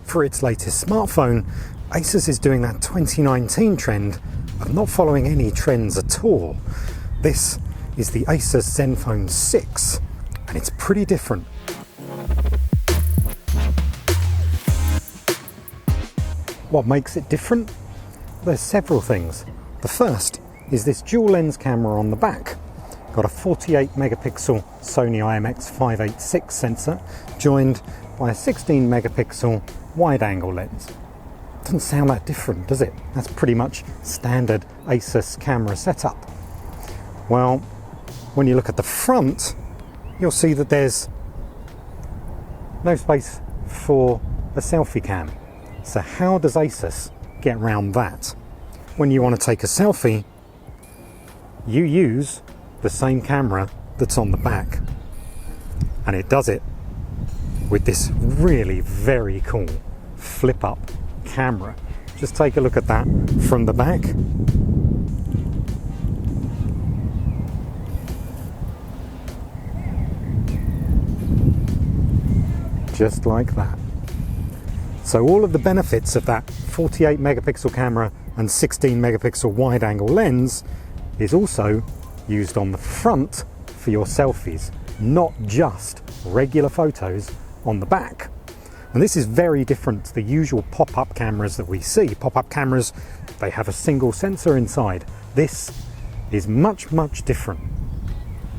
For its latest smartphone, Asus is doing that 2019 trend of not following any trends at all. This is the Asus Zenfone 6, and it's pretty different. What makes it different? There's several things. The first is this dual lens camera on the back. Got a 48 megapixel Sony IMX586 sensor joined by a 16 megapixel wide angle lens. Doesn't sound that different, does it? That's pretty much standard Asus camera setup. Well, when you look at the front, you'll see that there's no space for a selfie cam. So how does Asus get around that? When you want to take a selfie, you use the same camera that's on the back, and it does it with this really very cool flip up camera. Just take a look at that from the back. Just like that. So all of the benefits of that 48 megapixel camera and 16 megapixel wide angle lens is also used on the front for your selfies, not just regular photos on the back. And this is very different to the usual pop-up cameras that we see. Pop-up cameras, they have a single sensor inside. This is much, much different.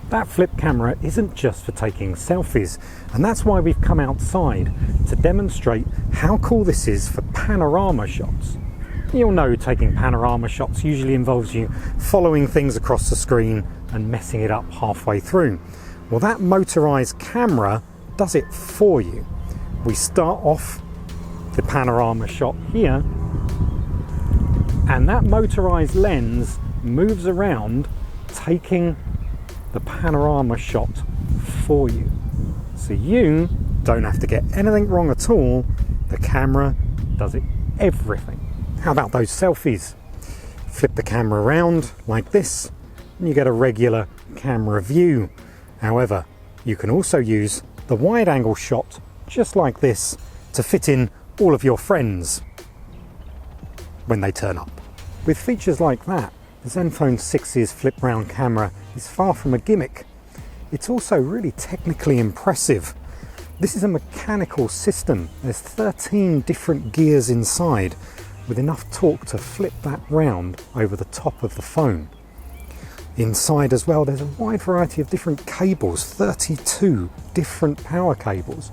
That flip camera isn't just for taking selfies, and that's why we've come outside to demonstrate how cool this is for panorama shots. You'll know taking panorama shots usually involves you following things across the screen and messing it up halfway through. Well, that motorized camera does it for you. We start off the panorama shot here, and that motorized lens moves around, taking the panorama shot for you. So you don't have to get anything wrong at all. The camera does everything. How about those selfies? Flip the camera around like this, and you get a regular camera view. However, you can also use the wide angle shot just like this to fit in all of your friends when they turn up. With features like that, the Zenfone 6's flip round camera is far from a gimmick. It's also really technically impressive. This is a mechanical system. There's 13 different gears inside with enough torque to flip that round over the top of the phone. Inside as well, there's a wide variety of different cables, 32 different power cables,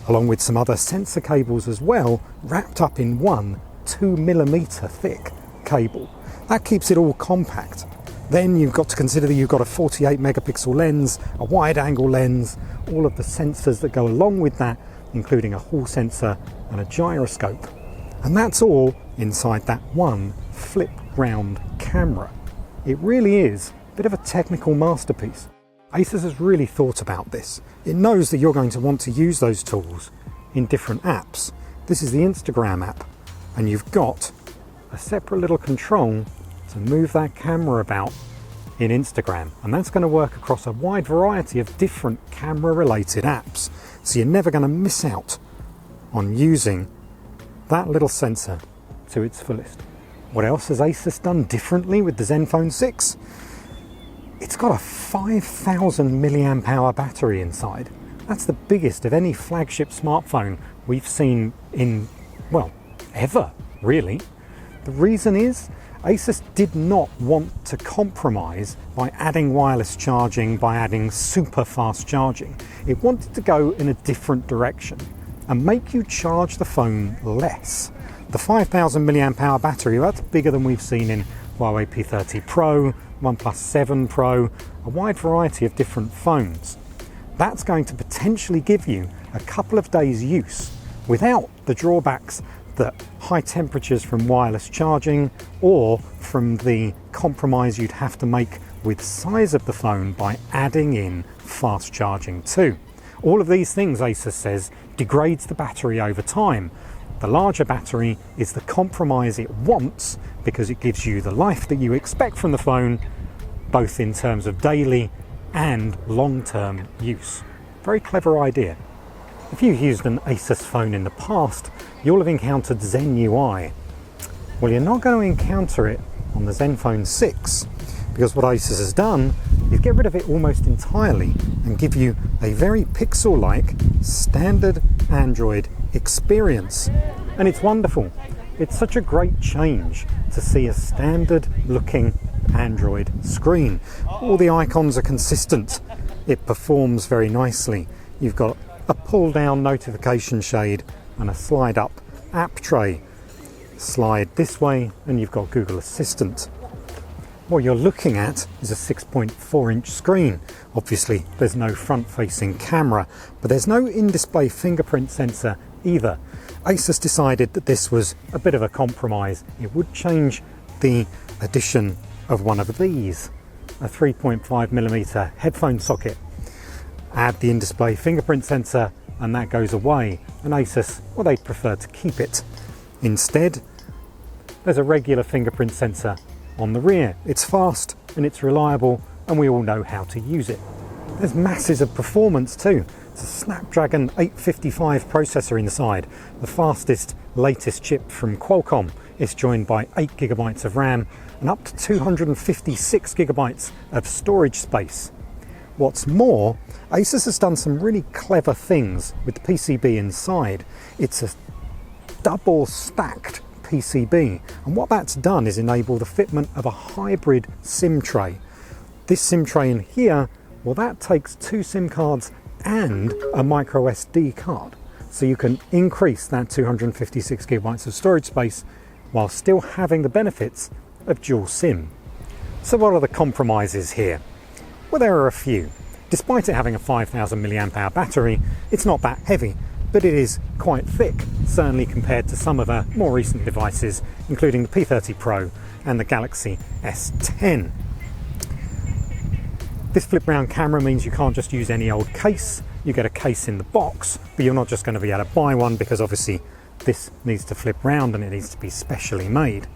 along with some other sensor cables as well, wrapped up in one 2mm thick cable. That keeps it all compact. Then you've got to consider that you've got a 48 megapixel lens, a wide angle lens, all of the sensors that go along with that, including a hall sensor and a gyroscope. And that's all inside that one flip round camera. It really is a bit of a technical masterpiece. Asus has really thought about this. It knows that you're going to want to use those tools in different apps. This is the Instagram app, and you've got a separate little control to move that camera about in Instagram, and that's going to work across a wide variety of different camera related apps, so you're never going to miss out on using that little sensor to its fullest. What else has Asus done differently with the Zenfone 6? It's got a 5,000 milliamp hour battery inside. That's the biggest of any flagship smartphone we've seen in, well, ever, really. The reason is Asus did not want to compromise by adding wireless charging, by adding super fast charging. It wanted to go in a different direction and make you charge the phone less. The 5,000 milliamp hour battery, that's bigger than we've seen in Huawei P30 Pro, OnePlus 7 Pro, a wide variety of different phones. That's going to potentially give you a couple of days use without the drawbacks that high temperatures from wireless charging or from the compromise you'd have to make with size of the phone by adding in fast charging too. All of these things, Asus says, degrades the battery over time. The larger battery is the compromise it wants because it gives you the life that you expect from the phone, both in terms of daily and long-term use. Very clever idea. If you've used an Asus phone in the past, you'll have encountered Zen Ui. Well, you're not going to encounter it on the Zenfone 6, because what Asus has done is get rid of it almost entirely and give you a very pixel-like standard Android experience. And it's wonderful. It's such a great change to see a standard looking Android screen. All the icons are consistent. It performs very nicely. You've got a pull down notification shade and a slide up app tray. Slide this way and you've got Google Assistant. What you're looking at is a 6.4 inch screen. Obviously there's no front facing camera, but there's no in-display fingerprint sensor either. Asus decided that this was a bit of a compromise. It would change the addition of one of these, a 3.5mm headphone socket. Add the in-display fingerprint sensor and that goes away. And Asus, well, they'd prefer to keep it. Instead, there's a regular fingerprint sensor on the rear. It's fast and it's reliable and we all know how to use it. There's masses of performance too. It's a Snapdragon 855 processor inside, the fastest, latest chip from Qualcomm. It's joined by 8GB of RAM and up to 256 GB of storage space. What's more, Asus has done some really clever things with the PCB inside. It's a double stacked PCB, and what that's done is enable the fitment of a hybrid SIM tray. This SIM tray in here, well, that takes 2 SIM cards and a micro SD card, so you can increase that 256 GB of storage space while still having the benefits of dual SIM. So what are the compromises here? Well, there are a few. Despite it having a 5000 mAh battery, it's not that heavy, but it is quite thick, certainly compared to some of our more recent devices, including the P30 Pro and the Galaxy S10. This flip round camera means you can't just use any old case. You get a case in the box, but you're not just going to be able to buy one, because obviously this needs to flip round and it needs to be specially made.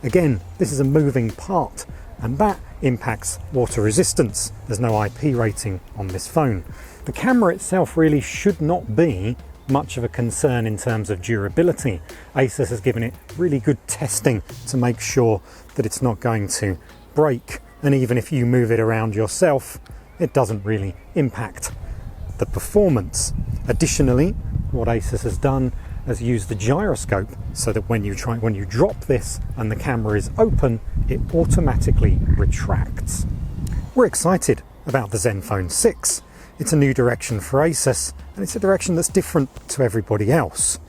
Again, this is a moving part, and that impacts water resistance. There's no IP rating on this phone. The camera itself really should not be much of a concern in terms of durability. Asus has given it really good testing to make sure that it's not going to break, and even if you move it around yourself, it doesn't really impact the performance. Additionally, what Asus has done is use the gyroscope so that when you drop this and the camera is open, it automatically retracts. We're excited about the Zenfone 6. It's a new direction for Asus, and it's a direction that's different to everybody else.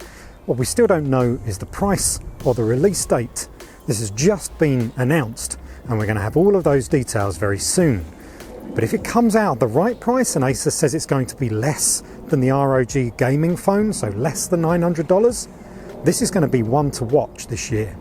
What we still don't know is the price or the release date. This has just been announced, and we're going to have all of those details very soon. But if it comes out at the right price, and Asus says it's going to be less than the ROG gaming phone, so less than $900, this is going to be one to watch this year.